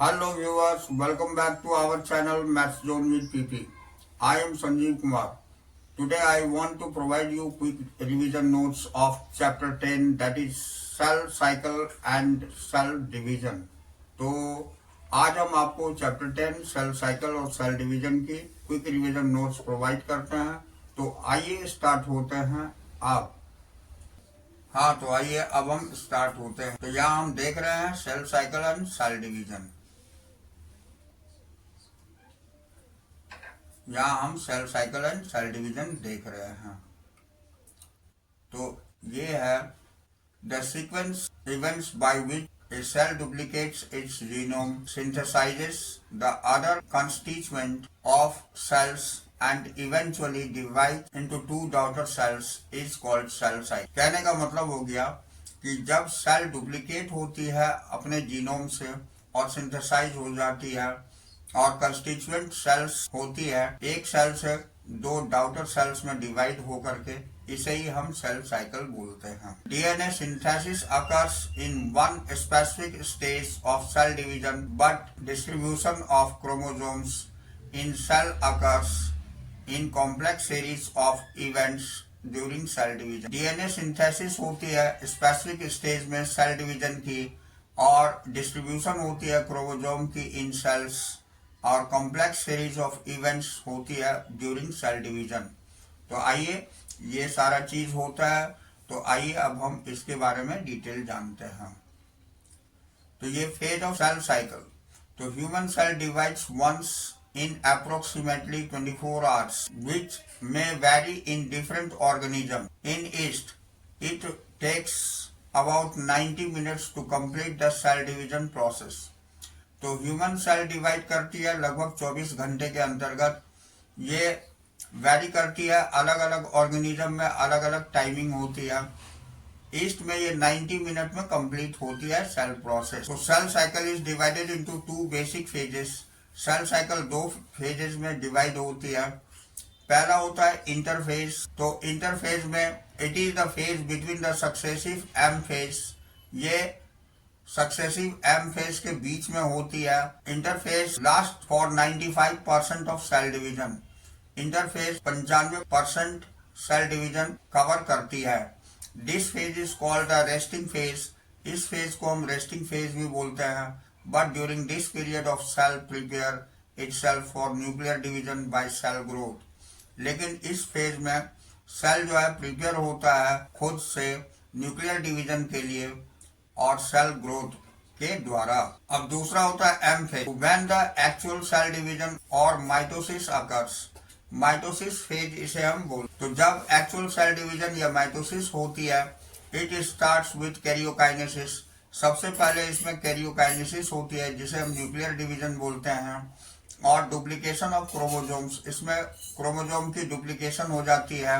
Hello viewers, welcome back to our channel Maths Zone with PP. I am Sanjeev Kumar. Today I want to provide you quick revision notes of chapter 10, that is cell cycle and cell division. तो आज हम आपको chapter 10 cell cycle और cell division की quick revision notes provide करते हैं। तो आइए स्टार्ट होते हैं अब। तो आइए अब हम स्टार्ट होते हैं। तो यहाँ हम देख रहे हैं cell cycle and cell division. यहाँ हम cell cycle and cell division देख रहे हैं। तो ये है the sequence events by which a cell duplicates its genome, synthesises the other constituent of cells and eventually divide into two daughter cells is called cell cycle. कहने का मतलब हो गया कि जब सेल डुप्लीकेट होती है अपने जीनोम से और सिंथेसाइज हो जाती है और कंस्टिट्यूएंट सेल्स होती है एक सेल से दो डॉटर सेल्स में डिवाइड होकर के, इसे ही हम सेल साइकिल बोलते हैं। DNA synthesis occurs in one specific stage of cell division, but distribution of chromosomes in cell occurs in complex series of events during cell division. डीएनए सिंथेसिस होती है स्पेसिफिक स्टेज में सेल डिवीजन की, और distribution होती है क्रोमोसोम की इन सेल्स, और कॉम्प्लेक्स सीरीज ऑफ इवेंट्स होती है ड्यूरिंग सेल डिवीजन। तो आइए ये सारा चीज होता है। तो आइए अब हम इसके बारे में डिटेल जानते हैं। तो ये फेज ऑफ सेल साइकिल। तो human cell divides once in approximately 24 hours, which may vary in different organisms. In yeast, it takes about 90 minutes to complete the cell division process. तो ह्यूमन सेल डिवाइड करती है लगभग 24 घंटे के अंतर्गत। ये vary करती है, अलग अलग ऑर्गेनिज्म में अलग अलग टाइमिंग होती है। ईस्ट में ये 90 मिनट में कंप्लीट होती है सेल प्रोसेस। तो cell cycle is divided into two basic phases. Cell cycle दो फेजेस में डिवाइड होती है। पहला होता है इंटरफेज। तो इंटरफेज में it is the phase between the successive M phase. ये सक्सेसिव एम फेज के बीच में होती है। Interphase last for 95% of cell division. Interphase 95% cell division cover करती है। This phase is called the resting phase. इस फेज को हम रेस्टिंग फेज भी बोलते हैं। But during this period of cell prepare itself for nuclear division by cell growth. लेकिन इस फेज में सेल जो है प्रिपेयर होता है खुद से न्यूक्लियर डिवीजन के लिए और सेल ग्रोथ के द्वारा। अब दूसरा होता है M phase, when the actual cell division और माइटोसिस अकर्स। माइटोसिस फेज इसे हम बोलते। तो जब एक्चुअल सेल डिवीजन या माइटोसिस होती है, इट स्टार्ट्स विथ कैरियोकाइनेसिस। सबसे पहले इसमें कैरियोकाइनेसिस होती है जिसे हम न्यूक्लियर डिवीजन बोलते हैं, और डुप्लीकेशन ऑफ क्रोमोसोम्स, इसमें क्रोमोसोम की डुप्लीकेशन हो जाती है।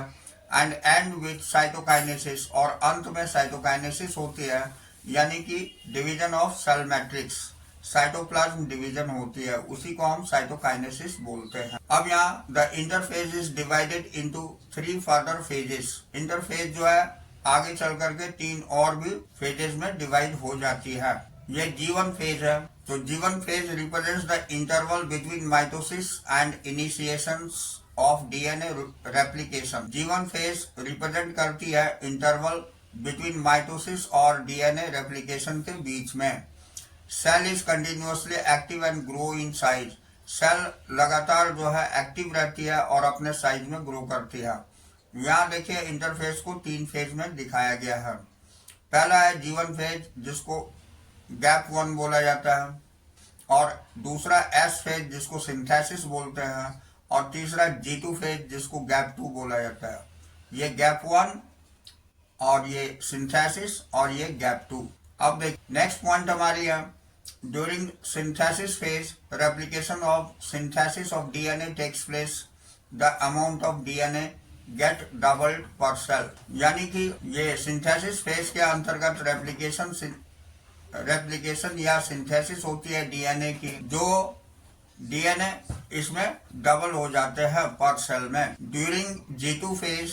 एंड विथ साइटोकाइनेसिस, और अंत में साइटोकाइनेसिस होती है, यानी कि division of cell matrix, cytoplasm division होती है, उसी को हम साइटोकाइनेसिस बोलते हैं। अब यहाँ the interphase is divided into 3 further phases. Interphase जो है आगे चल करके 3 और भी फेजेस में डिवाइड हो जाती है। ये G1 फेज है। तो G1 phase represents the interval between mitosis and initiations of DNA replication. G1 phase represent करती है इंटरवल बिटवीन माइटोसिस और डीएनए रेप्लिकेशन के बीच में। Cell is continuously active and grow in size. Cell लगातार जो है एक्टिव रहती है और अपने साइज में ग्रो करती है। यहाँ देखिए इंटरफेज को 3 फेज में दिखाया गया है। पहला है G1 फेज जिसको गैप 1 बोला जाता है, और दूसरा S फेज जिसको सिंथेसिस बोलते हैं, और तीसरा G2 फेज जिसको गैप 2 बोला जाता है। ये गैप 1 और ये सिंथेसिस और ये गैप 2। अब देख नेक्स्ट पॉइंट हमारी है during synthesis phase replication of synthesis of DNA takes place. The amount of DNA get doubled per cell. यानी कि ये सिंथेसिस फेज के अंतर्गत रेप्लिकेशन या सिंथेसिस होती है डीएनए की, जो डीएनए इसमें डबल हो जाते हैं पर सेल में। During G2 phase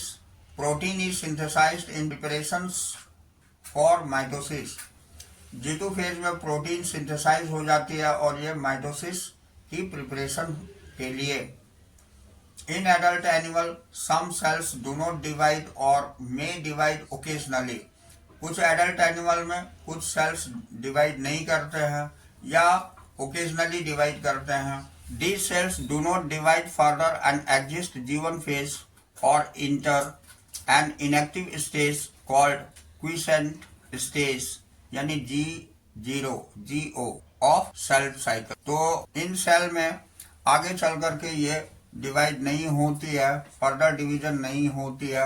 protein is synthesised in preparations for mitosis. G2 phase में प्रोटीन सिंथेसाइज हो जाती है और ये माइटोसिस की प्रिपरेशन के लिए। In adult animal some cells do not divide और मे डिवाइड ओकेजनली। कुछ एडल्ट एनिमल में कुछ सेल्स डिवाइड नहीं करते हैं या ओकेजनली डिवाइड करते हैं। These cells do not divide further and exist G1 phase or enter an inactive stage called quiescent stage यानी G0 of cell cycle। तो इन सेल में आगे चल करके ये डिवाइड नहीं होती है, फर्दर डिवीजन नहीं होती है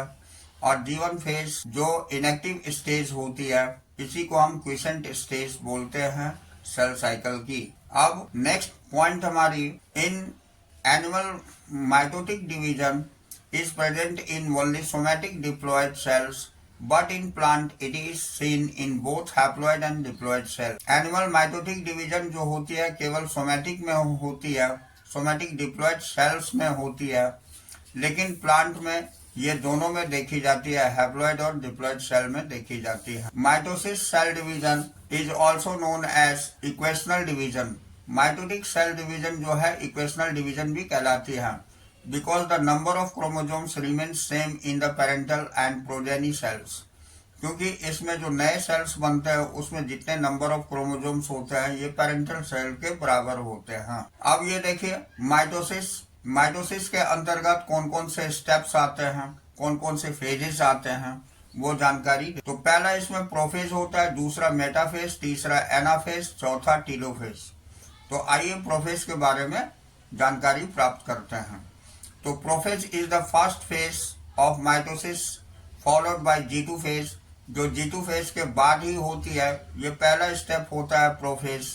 और G1 फेज जो इनएक्टिव स्टेज होती है इसी को हम क्विसेंट स्टेज बोलते हैं सेल साइकिल की। अब नेक्स्ट पॉइंट हमारी, in animal mitotic division is present in only somatic diploid cells but in plant it is seen in both haploid and diploid cell. Animal mitotic division जो होती है केवल somatic में होती है, सोमैटिक डिप्लॉयड सेल्स में होती है, लेकिन प्लांट में ये दोनों में देखी जाती है, हैप्लॉयड और डिप्लॉयड सेल में देखी जाती है। Mitosis cell division is also known as equational division. Mitotic cell division जो है इक्वेशनल डिवीजन भी कहलाती है, because the number of chromosomes remain same in the parental and progeny cells. क्योंकि इसमें जो नए सेल्स बनते हैं उसमें जितने नंबर ऑफ क्रोमोजोम्स होते हैं ये पेरेंटल सेल के बराबर होते हैं। अब ये देखिए माइटोसिस के अंतर्गत कौन कौन से स्टेप्स आते हैं, कौन कौन से फेजेस आते हैं वो जानकारी। तो पहला इसमें प्रोफेज होता है, दूसरा मेटाफेज, तीसरा एनाफेज, चौथा टीलोफेज। तो आइए प्रोफेज के बारे में जानकारी प्राप्त करते हैं। तो prophase is the first phase of mitosis followed by G2 phase. जो G2 फेज के बाद ही होती है, ये पहला स्टेप होता है प्रोफेज।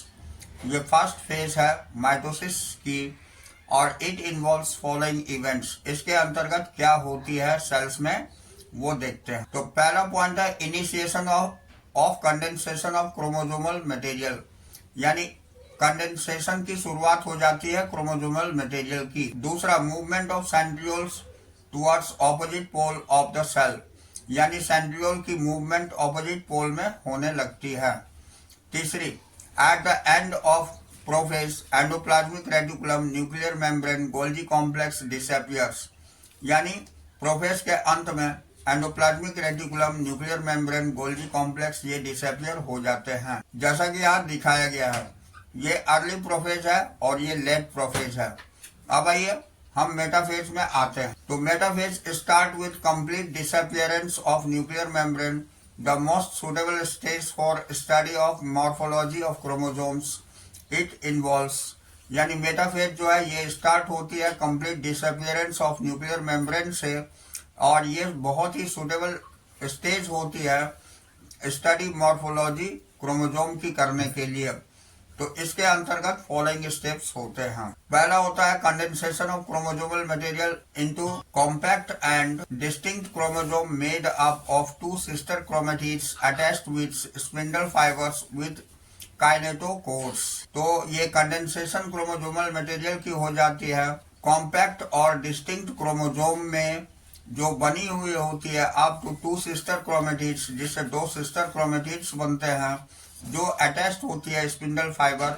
ये फर्स्ट फेज है माइटोसिस की और इट इन्वॉल्व्स फॉलोइंग इवेंट्स। इसके अंतर्गत क्या होती है सेल्स में वो देखते हैं। तो पहला पॉइंट है initiation of condensation of chromosomal material, यानी कंडेंसेशन की शुरुआत हो जाती है क्रोमोसोमल मटेरियल की। दूसरा movement of centrioles towards opposite pole of the cell, यानी सेंट्रियोल की मूवमेंट ऑपोजिट पोल में होने लगती है। तीसरी, at the end of prophase endoplasmic reticulum nuclear membrane Golgi complex disappears, यानी प्रोफेज के अंत में endoplasmic reticulum nuclear membrane Golgi complex ये डिसअपियर हो जाते हैं। जैसा कि यहाँ दिखाया गया है, ये अर्ली प्रोफेज है और ये लेट प्रोफेज है। अब आइए हम मेटाफेज में आते हैं। तो metaphase start with complete disappearance of nuclear membrane, the most suitable stage for study of morphology of chromosomes it involves, यानी मेटाफेज जो है ये स्टार्ट होती है complete disappearance of nuclear membrane से और ये बहुत ही सुटेबल स्टेज होती है स्टडी मॉर्फोलॉजी क्रोमोसोम की करने के लिए। तो इसके अंतर्गत फॉलोइंग स्टेप्स होते हैं। पहला होता है condensation of chromosomal material into compact and distinct chromosome made up of two sister chromatids attached with spindle fibres with kinetochores. तो ये कंडेंसेशन क्रोमोसोमल मटेरियल की हो जाती है कॉम्पैक्ट और डिस्टिंक्ट क्रोमोसोम में जो बनी हुई होती है up to two sister chromatids, जिससे दो सिस्टर क्रोमैटिड्स बनते हैं जो अटैच्ड होती है स्पिंडल फाइबर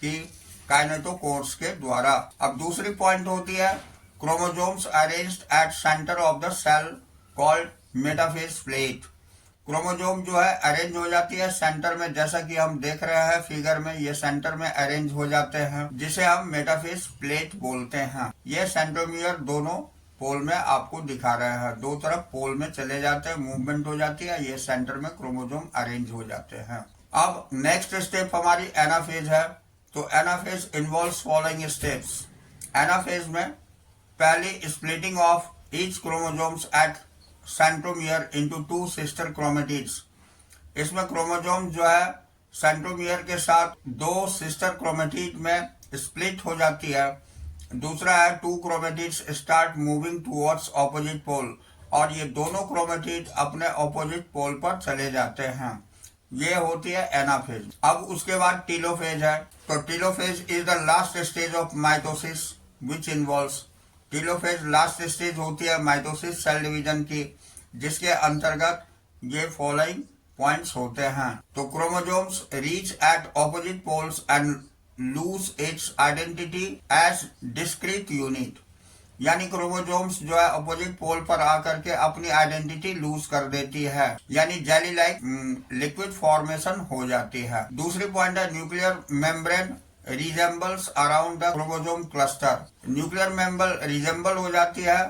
की काइनेटोकोर्स के द्वारा। अब दूसरी पॉइंट होती है chromosomes arranged at centre of the cell called metaphase plate. Chromosome जो है अरेंज हो जाती है सेंटर में, जैसा कि हम देख रहे हैं फिगर में, ये सेंटर में अरेंज हो जाते हैं जिसे हम मेटाफेज प्लेट बोलते हैं। ये सेंट्रोमियर दोनों पोल में आपको दिखा रहे हैं, दो तरफ पोल में चले जाते हैं, मूवमेंट हो जाती है, ये सेंटर में क्रोमोसोम अरेंज हो जाते हैं। अब नेक्स्ट स्टेप हमारी एनाफेज है। तो anaphase involves following steps. Anaphase में पहली splitting of each chromosomes at centromere into two sister chromatids. इसमें क्रोमोसोम जो है सेंट्रोमियर के साथ दो सिस्टर क्रोमैटिड में स्प्लिट हो जाती है। दूसरा है two chromatids start moving towards opposite pole, और ये दोनों क्रोमैटिड अपने ऑपोजिट पोल पर चले जाते हैं। ये होती है एनाफेज। अब उसके बाद टीलोफेज है। तो telophase is the last stage of mitosis which involves. Telophase last stage होती है माइटोसिस सेल डिवीजन की, जिसके अंतर्गत ये फॉलोइंग पॉइंट्स होते हैं। तो chromosomes reach at opposite poles and lose its identity as discrete unit, यानी क्रोमोसोम्स जो है अपोजिट पोल पर आकर के अपनी आइडेंटिटी लूज कर देती है, यानी जेली लाइक लिक्विड फॉर्मेशन हो जाती है। दूसरी पॉइंट है nuclear membrane resembles around the chromosome cluster. Nuclear membrane resemble हो जाती है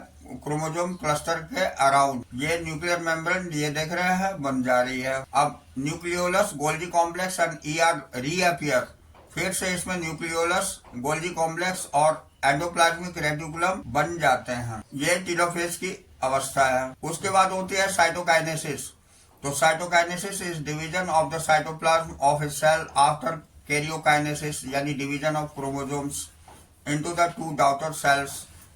क्रोमोसोम क्लस्टर के अराउंड। ये न्यूक्लियर मेम्ब्रेन ये देख रहे हैं बन जा रही है। अब nucleolus Golgi complex and ER reappear, फिर से इसमें न्यूक्लियोलस गोल्जी कॉम्प्लेक्स और एंडोप्लाज्मिक रेटिकुलम बन जाते हैं। ये टेलोफेज की अवस्था है। उसके बाद होती है साइटोकाइनेसिस। तो cytokinesis is division of the cytoplasm of a cell after karyokinesis, यानी division of chromosomes into the two daughter cells,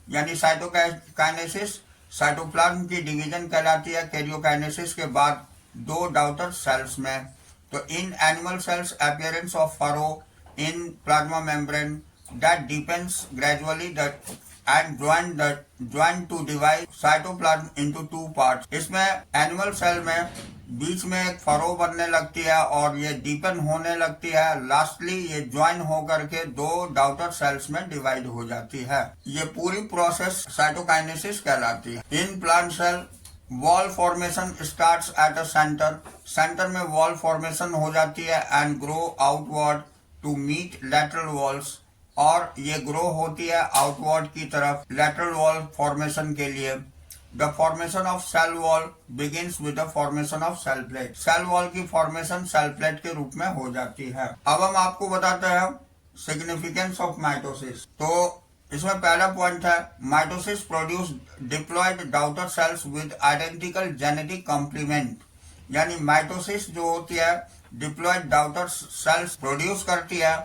यानी साइटोकाइनेसिस साइटोप्लाज्म की डिवीजन कहलाती है कैरियोकाइनेसिस के बाद दो डॉटर सेल्स में। तो in animal cells appearance of furrow in plasma membrane that deepens gradually and join to divide cytoplasm into two parts। इसमें एनिमल सेल में बीच में एक फरो बनने लगती है और ये डीपन होने लगती है। लास्टली ये ज्वाइन होकर के दो डॉटर सेल्स में डिवाइड हो जाती है। ये पूरी प्रोसेस साइटोकाइनेसिस कहलाती है। In plant cell wall formation starts at the centre में वॉल फॉर्मेशन हो जाती है and grow outward to meet lateral walls, और ये ग्रो होती है आउटवर्ड की तरफ लैटरल वॉल फॉर्मेशन के लिए। The formation of cell wall begins with the formation of cell plate. Cell wall की फॉर्मेशन सेल प्लेट के रूप में हो जाती है। अब हम आपको बताते हैं सिग्निफिकेंस ऑफ माइटोसिस। तो इसमें पहला पॉइंट है mitosis produce diploid daughter cells with identical genetic complement, यानी माइटोसिस जो होती है डिप्लॉयड डॉटर सेल्स प्रोड्यूस करती है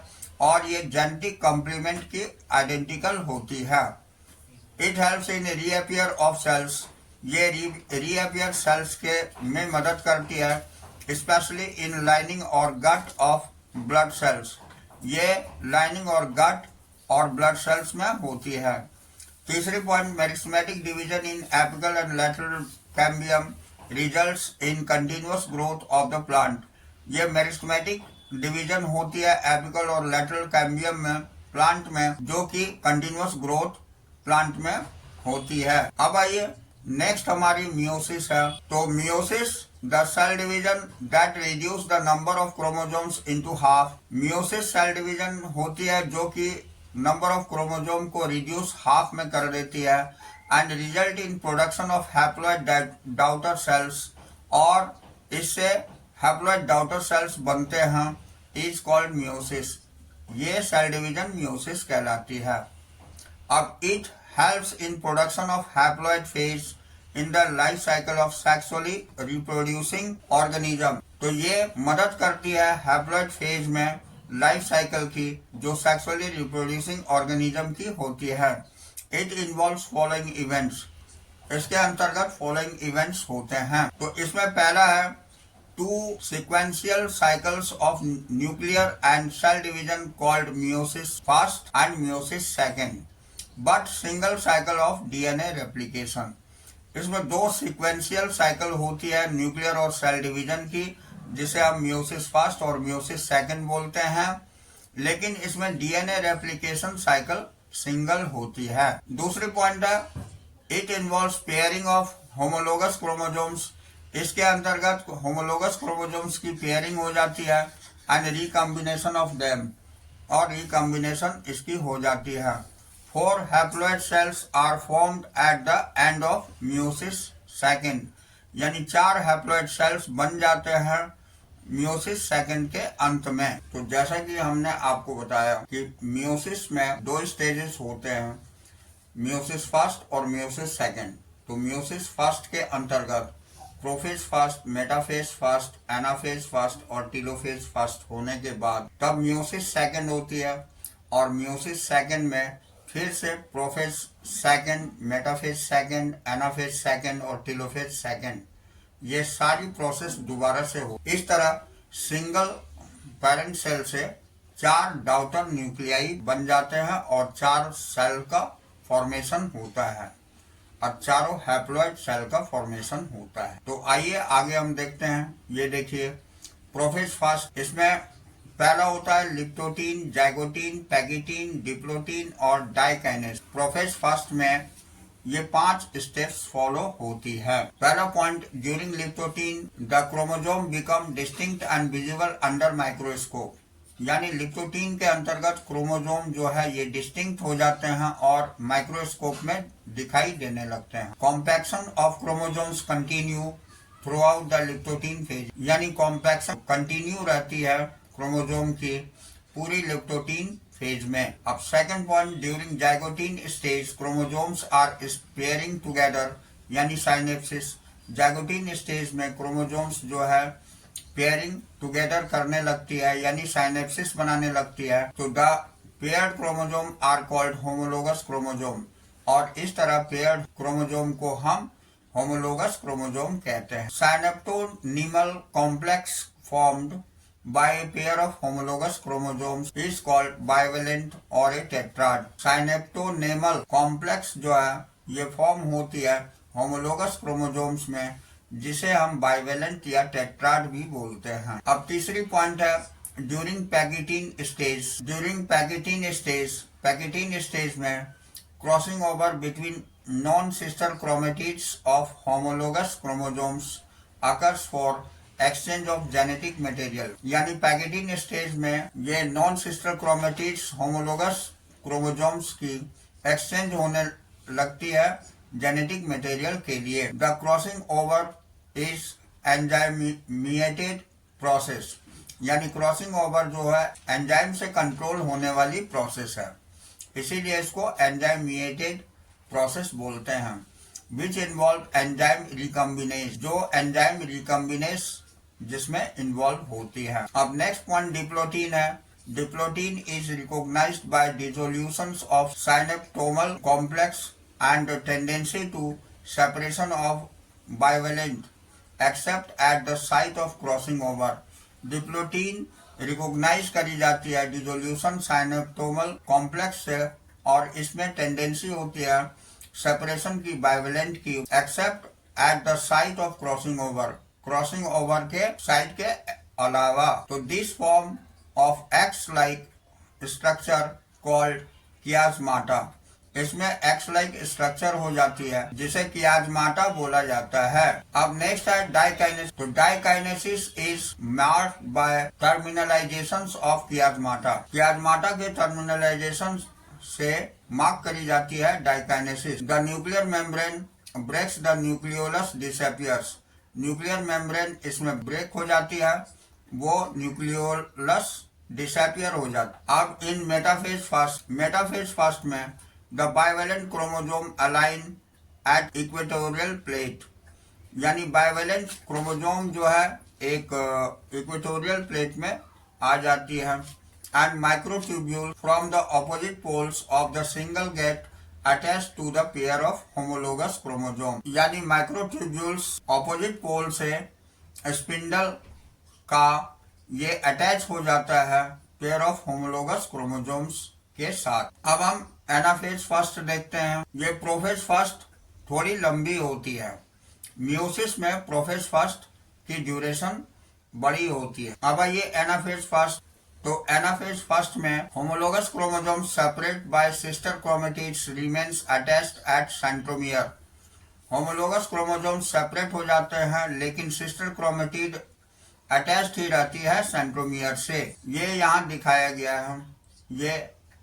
और ये जेनेटिक कॉम्प्लीमेंट की आइडेंटिकल होती है। It helps in reappear of cells, ये रीअपियर सेल्स के में मदद करती है, स्पेशली इन लाइनिंग और गट ऑफ ब्लड सेल्स। ये लाइनिंग और गट और ब्लड सेल्स में होती है। तीसरी point meristematic division in apical and lateral cambium results in continuous growth of the plant. ये मेरिस्टेमेटिक डिवीजन होती है एपिकल और लैटरल कैम्बियम में प्लांट में, जो कि कंटिन्यूअस ग्रोथ प्लांट में होती है। अब आइए नेक्स्ट हमारी मियोसिस है। तो meiosis the cell division that reduce the number of chromosomes into half. Meiosis cell division होती है जो कि नंबर ऑफ क्रोमोसोम को रिड्यूस हाफ में कर देती है and result in production of haploid daughter cells, और इससे हैप्लॉइड डॉटर सेल्स बनते हैं, इज कॉल्ड मियोसिस। ये सेल डिवीजन मियोसिस कहलाती है। अब it helps in production of haploid phase in the life cycle of sexually reproducing organism. तो ये मदद करती है हैप्लॉइड फेज में लाइफ साइकिल की, जो सेक्सुअली रिप्रोड्यूसिंग ऑर्गेनिज्म की होती है। इट इन्वॉल्व्स फॉलोइंग इवेंट्स, इसके अंतर्गत फॉलोइंग इवेंट्स होते हैं। तो इसमें पहला है two sequential cycles of nuclear and cell division called meiosis first and meiosis second, but single cycle of DNA replication। इसमें दो sequential cycle होती है न्यूक्लियर और सेल डिवीजन की, जिसे हम meiosis first और meiosis second बोलते हैं, लेकिन इसमें डीएनए रेप्लिकेशन साइकिल सिंगल होती है। दूसरी पॉइंट है it involves pairing of homologous chromosomes. इसके अंतर्गत होमोलोगस क्रोमोसोम्स की पेयरिंग हो जाती है एंड रिकॉम्बिनेशन ऑफ देम, और रिकॉम्बिनेशन इसकी हो जाती है। 4 haploid cells are formed at the end of meiosis second, यानी 4 हैप्लॉइड सेल्स बन जाते हैं मियोसिस सेकंड के अंत में। तो जैसा कि हमने आपको बताया कि मियोसिस में 2 स्टेजेस होते हैं, मियोसिस फर्स्ट और मियोसिस सेकंड। तो मियोसिस फर्स्ट के अंतर्गत prophase first, metaphase first, anaphase first और टेलोफेज फर्स्ट होने के बाद तब मियोसिस सेकंड होती है, और मियोसिस सेकंड में फिर से prophase second, metaphase second, anaphase second और टेलोफेज सेकंड, ये सारी प्रोसेस दोबारा से हो। इस तरह सिंगल पेरेंट सेल से 4 डॉटर न्यूक्लियाई बन जाते हैं और 4 सेल का फॉर्मेशन होता है। और चारों हैप्लॉइड सेल का फॉर्मेशन होता है। तो आइए आगे हम देखते हैं। ये देखिए प्रोफेज फास्ट, इसमें पहला होता है लिप्टोटीन, जाइगोटीन, पैगिटीन, डिप्लोटीन और डाइकाइनेस। प्रोफेज फास्ट में ये 5 स्टेप्स फॉलो होती है। पहला point, during leptotene the chromosome become distinct and visible under microscope. यानी लिप्टोटीन के अंतर्गत क्रोमोसोम जो है ये डिस्टिंक्ट हो जाते हैं और माइक्रोस्कोप में दिखाई देने लगते हैं। Compaction of chromosomes continue throughout the leptotene phase, यानी कॉम्पैक्शन कंटिन्यू रहती है क्रोमोसोम की पूरी लिप्टोटीन फेज में। अब second point, during zygotene stage chromosomes are pairing together, यानी साइनेप्सिस। जाइगोटीन स्टेज में क्रोमोसोम्स जो है पेयरिंग टुगेदर करने लगती है, यानी साइनेप्सिस बनाने लगती है। तो the paired chromosome are called homologous chromosome, और इस तरह पेयर्ड क्रोमोसोम को हम होमोलोगस क्रोमोसोम कहते हैं। Synaptonemal complex formed by a pair of homologous chromosomes is called bivalent or a tetrad. Synaptonemal complex जो है ये फॉर्म होती है होमोलोगस क्रोमोसोम्स में, जिसे हम बाइवेलेंट या टेट्राड भी बोलते हैं। अब तीसरी पॉइंट है during pachytene stage. During pachytene stage में crossing over between non sister chromatids of homologous chromosomes occurs for exchange of genetic material. यानी पैगिटीन स्टेज में ये non sister chromatids homologous chromosomes की एक्सचेंज होने लगती है जेनेटिक मटेरियल के लिए। The crossing over is enzymatic process, यानी क्रॉसिंग ओवर जो है एंजाइम से कंट्रोल होने वाली प्रोसेस है, इसीलिए इसको एंजाइमेटेड प्रोसेस बोलते हैं। विच इन्वॉल्व एंजाइम रिकम्बिनेस, जो एंजाइम रिकम्बिनेस जिसमें इन्वॉल्व होती है। अब नेक्स्ट पॉइंट डिप्लोटीन है। Diplotene is recognised by dissolutions of synaptonemal complex and tendency to separation of bivalent except at the site of crossing over. Diplotene recognise करी जाती है dissolution साइनेप्टोमल complex से, और इसमें टेंडेंसी होती है सेपरेशन की बाइवेलेंट की, except at the site of crossing over, crossing over के साइट के अलावा। तो this form of X like structure called chiasmata, इसमें एक्स लाइक स्ट्रक्चर हो जाती है जिसे कियाजमाटा बोला जाता है। अब नेक्स्ट है डाइकाइनेसिस। तो diakinesis is marked by terminalisations of chiasmata. Chiasmata के टर्मिनलाइजेशन से मार्क करी जाती है diakinesis. The nuclear membrane breaks the nucleolus disappears. Nuclear membrane इसमें ब्रेक हो जाती है, वो न्यूक्लियोलस डिसअपियर हो जाता है। अब इन मेटाफेज फास्ट में the bivalent chromosome align at equatorial plate, यानी बाइवेलेंट क्रोमोसोम जो है एक इक्वेटोरियल प्लेट में आ जाती है। And microtubule from the opposite poles of the single get attach to the pair of homologous chromosome, यानी माइक्रोट्यूब्यूल्स ऑपोजिट पोल से स्पिंडल का ये अटैच हो जाता है पेयर ऑफ होमोलोगस क्रोमोसोम्स के साथ। अब हम एनाफेज फर्स्ट देखते हैं। ये प्रोफेज फर्स्ट थोड़ी लंबी होती है। मियोसिस में प्रोफेज फर्स्ट की ड्यूरेशन बड़ी होती है। अब ये एनाफेज फर्स्ट, तो एनाफेज फर्स्ट में homologous chromosome separate by sister chromatids remains attached eight centromere. Homologous chromosome separate हो जाते हैं लेकिन सिस्टर क्रोमेटिड अटैच्ड ही रहती है सेंट्रोमियर से। ये यहाँ दिखाया गया है। ये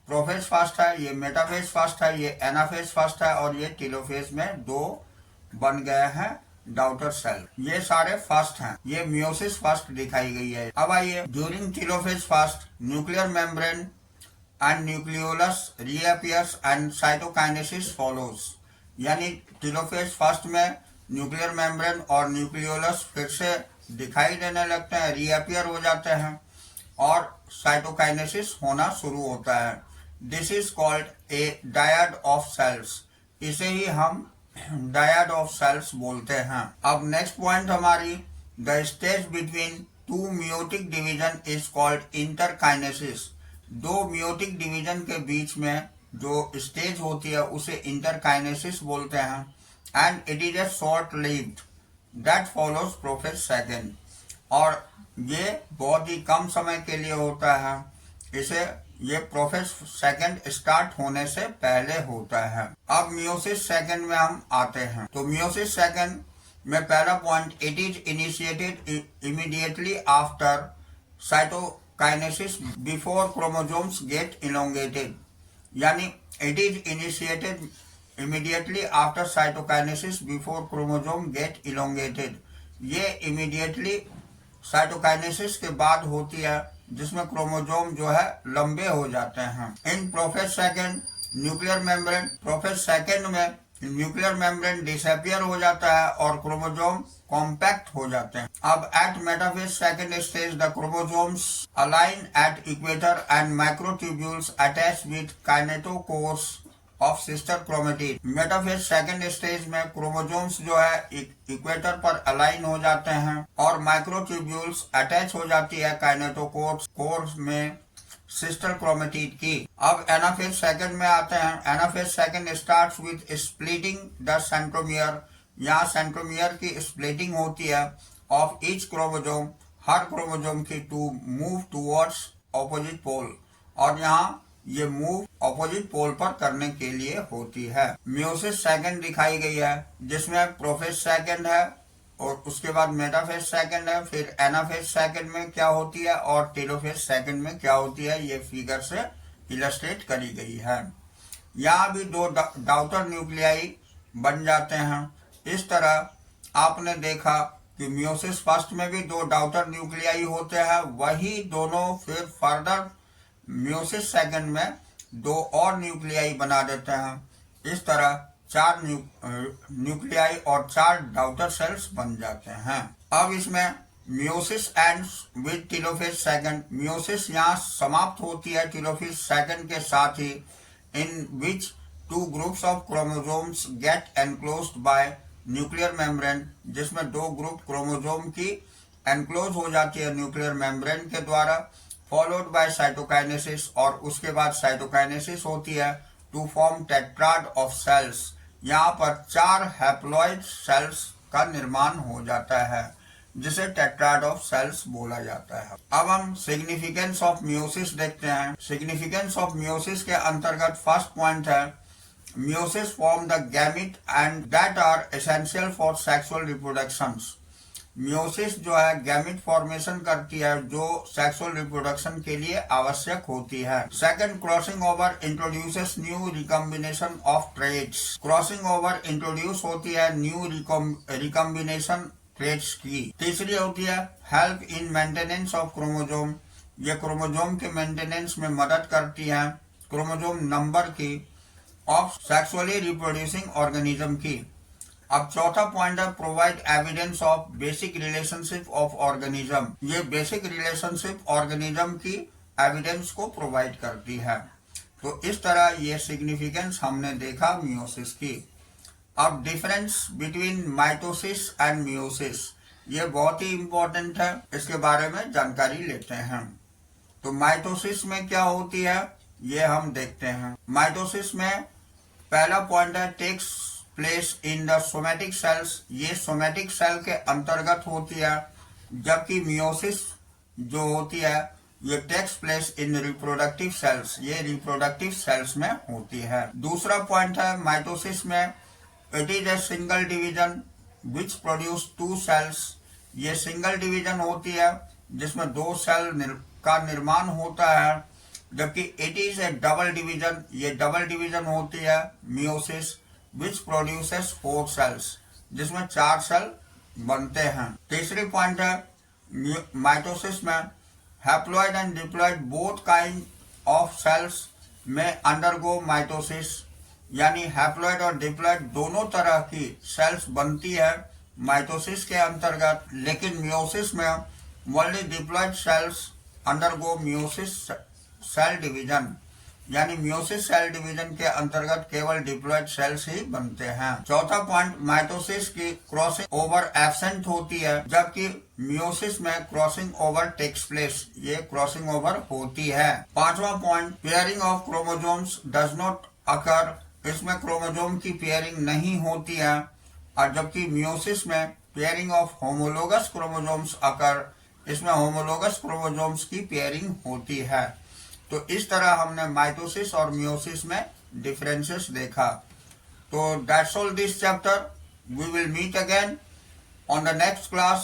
प्रोफेज फास्ट है, ये मेटाफेज फास्ट है, ये एनाफेज फास्ट है, और ये टेलोफेज में 2 बन गए हैं डाउटर सेल। ये सारे फास्ट हैं। ये मियोसिस फास्ट दिखाई गई है। अब आइए during telophase first nuclear membrane and nucleolus reappears and cytokinesis follows, यानी टेलोफेज फास्ट में न्यूक्लियर मेम्ब्रेन और न्यूक्लियोलस फिर से दिखाई देने लगते हैं, रीअपियर हो जाते हैं और साइटोकाइनेसिस होना शुरू होता है। This is called a dyad of cells, इसे ही हम डायड ऑफ सेल्स बोलते हैं। अब नेक्स्ट पॉइंट हमारी the stage between 2 meiotic division is called interkinesis. 2 meiotic division के बीच में जो स्टेज होती है उसे इंटरकाइनेसिस बोलते हैं। and it is a short lived that follows prophase second, और ये बहुत ही कम समय के लिए होता है, इसे ये प्रोफेज सेकंड स्टार्ट होने से पहले होता है। अब मियोसिस सेकंड में हम आते हैं। तो मियोसिस सेकंड में पहला point, it is initiated immediately after cytokinesis before chromosomes get elongated, यानी it is initiated immediately after cytokinesis before chromosome get elongated. ये इमीडिएटली साइटोकाइनेसिस के बाद होती है, जिसमें क्रोमोसोम जो है लंबे हो जाते हैं। In prophase second nuclear membrane, prophase second में न्यूक्लियर मेम्ब्रेन डिसअपियर हो जाता है और क्रोमोसोम कॉम्पैक्ट हो जाते हैं। अब at metaphase second stage the chromosomes align at equator and microtubules attach with kinetochores of sister chromatid. Metaphase second stage में क्रोमोसोम्स जो है इक्वेटर पर अलाइन हो जाते हैं और माइक्रोट्यूब्यूल्स अटैच हो जाती है काइनेटोकोर्स में सिस्टर क्रोमेटिड की। अब एनाफेज सेकंड में आते हैं। Anaphase second starts with splitting the centromere. यहाँ सेंट्रोमियर की स्प्लिटिंग होती है ऑफ ईच क्रोमोसोम, हर क्रोमोसोम की, to move towards opposite pole, और यहाँ ये मूव ऑपोजिट पोल पर करने के लिए होती है। मियोसिस सेकंड दिखाई गई है, जिसमें प्रोफेज सेकंड है और उसके बाद मेटाफेज सेकंड है, फिर एनाफेज सेकंड में क्या होती है और टेलोफेज सेकंड में क्या होती है, ये फिगर से इलस्ट्रेट करी गई है। यहाँ भी दो डाउटर न्यूक्लियाई बन जाते हैं। इस तरह आपने देखा कि मियोसिस फर्स्ट में भी दो डाउटर न्यूक्लियाई होते हैं, वही दोनों फिर फर्दर मियोसिस सेकंड में दो और न्यूक्लियाई बना देते हैं। इस तरह 4 न्यूक्लियाई और 4 डाउटर सेल्स बन जाते हैं। अब इसमें meiosis ends with telophase second. Meiosis यहाँ समाप्त होती है टेलोफेज सेकंड के साथ ही, in which 2 groups of chromosomes get enclosed by nuclear membrane, जिसमें 2 ग्रुप क्रोमोसोम की एनक्लोज हो जाती है न्यूक्लियर मेम्ब्रेन के द्वारा, फॉलोड बाय साइटोकाइनेसिस, और उसके बाद साइटोकाइनेसिस होती है to form tetrad of cells. यहाँ पर 4 हैप्लॉइड सेल्स का निर्माण हो जाता है, जिसे टेट्राड ऑफ सेल्स बोला जाता है। अब हम सिग्निफिकेंस ऑफ मियोसिस देखते हैं। सिग्निफिकेंस ऑफ मियोसिस के अंतर्गत फर्स्ट पॉइंट है, meiosis form the gamete and that are essential for sexual reproduction. Meiosis जो है गैमिट फॉर्मेशन करती है, जो सेक्सुअल रिप्रोडक्शन के लिए आवश्यक होती है। Second, crossing over introduces new recombination of traits. Crossing over introduce होती है न्यू रिकॉम्बिनेशन ट्रेट्स की। तीसरी होती है help in maintenance of chromosome. ये क्रोमोसोम के मेंटेनेंस में मदद करती है, क्रोमोसोम नंबर की, ऑफ सेक्सुअली रिप्रोड्यूसिंग ऑर्गेनिज्म की। अब चौथा पॉइंट है provide evidence of basic relationship of organism. ये बेसिक रिलेशनशिप ऑर्गेनिज्म की एविडेंस को प्रोवाइड करती है। तो इस तरह ये सिग्निफिकेंस हमने देखा मियोसिस की। अब difference between mitosis and meiosis, ये बहुत ही इंपॉर्टेंट है, इसके बारे में जानकारी लेते हैं। तो माइटोसिस में क्या होती है ये हम देखते हैं। माइटोसिस में पहला पॉइंट है takes place in the somatic cells. ये सोमेटिक सेल के अंतर्गत होती है, जबकि मियोसिस जो होती है ये takes place in reproductive cells, ये रिप्रोडक्टिव सेल्स में होती है। दूसरा पॉइंट है माइटोसिस में it is a single division which produce 2 cells. ये सिंगल डिवीजन होती है जिसमें 2 सेल का निर्माण होता है, जबकि it is A double division, ये डबल डिवीजन होती है मियोसिस विच प्रोड्यूसेस 4 सेल्स, जिसमें 4 सेल बनते हैं। तीसरी पॉइंट है माइटोसिस में haploid and diploid both kind of cells में अंडरगो माइटोसिस, यानी हैप्लॉइड और डिप्लॉइड दोनों तरह की सेल्स बनती है माइटोसिस के अंतर्गत, लेकिन मियोसिस में only diploid cells undergo meiosis cell division, यानी मियोसिस सेल डिवीजन के अंतर्गत केवल डिप्लॉइड सेल्स ही बनते हैं। चौथा पॉइंट माइटोसिस की क्रॉसिंग ओवर एब्सेंट होती है, जबकि मियोसिस में क्रॉसिंग ओवर टेक्स प्लेस, ये क्रॉसिंग ओवर होती है। पांचवा point pairing of chromosomes does not occur. इसमें क्रोमोसोम की पेयरिंग नहीं होती है, और जबकि मियोसिस में पेयरिंग ऑफ होमोलोगस क्रोमोसोम्स अकर, इसमें होमोलोगस क्रोमोसोम्स की पेयरिंग होती है। तो इस तरह हमने माइटोसिस और मियोसिस में डिफरेंसेस देखा। तो that's all this chapter. We will meet again on the next class.